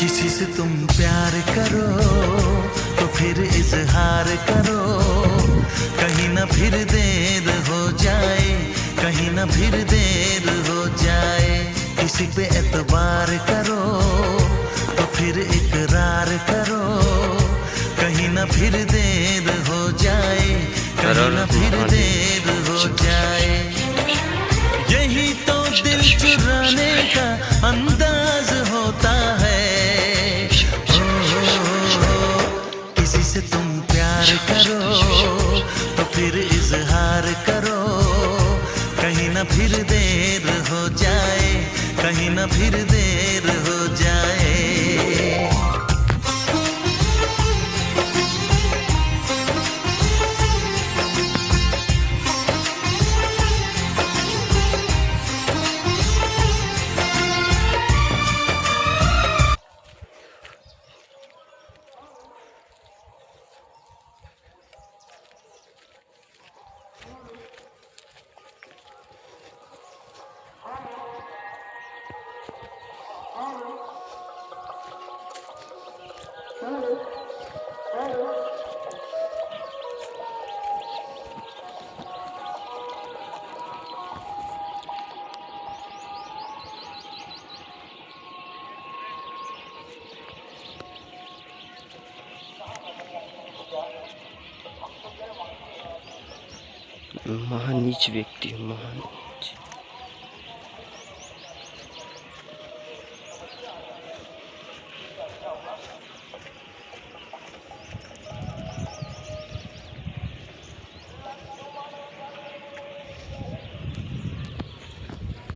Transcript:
किसी से तुम प्यार करो तो फिर इजहार करो, कहीं ना फिर देर हो जाए, कहीं ना फिर देर हो जाए। किसी पे एतबार करो तो फिर इकरार करो, कहीं ना फिर देर हो जाए, कहीं ना फिर देर हो जाए। यही तो दिल चुराने का अंदाज होता है। किसी से तुम प्यार करो तो फिर इजहार करो, कहीं ना फिर देर हो जाए, कहीं ना फिर देर हो जाए। महानीच व्यक्ति, महानीच।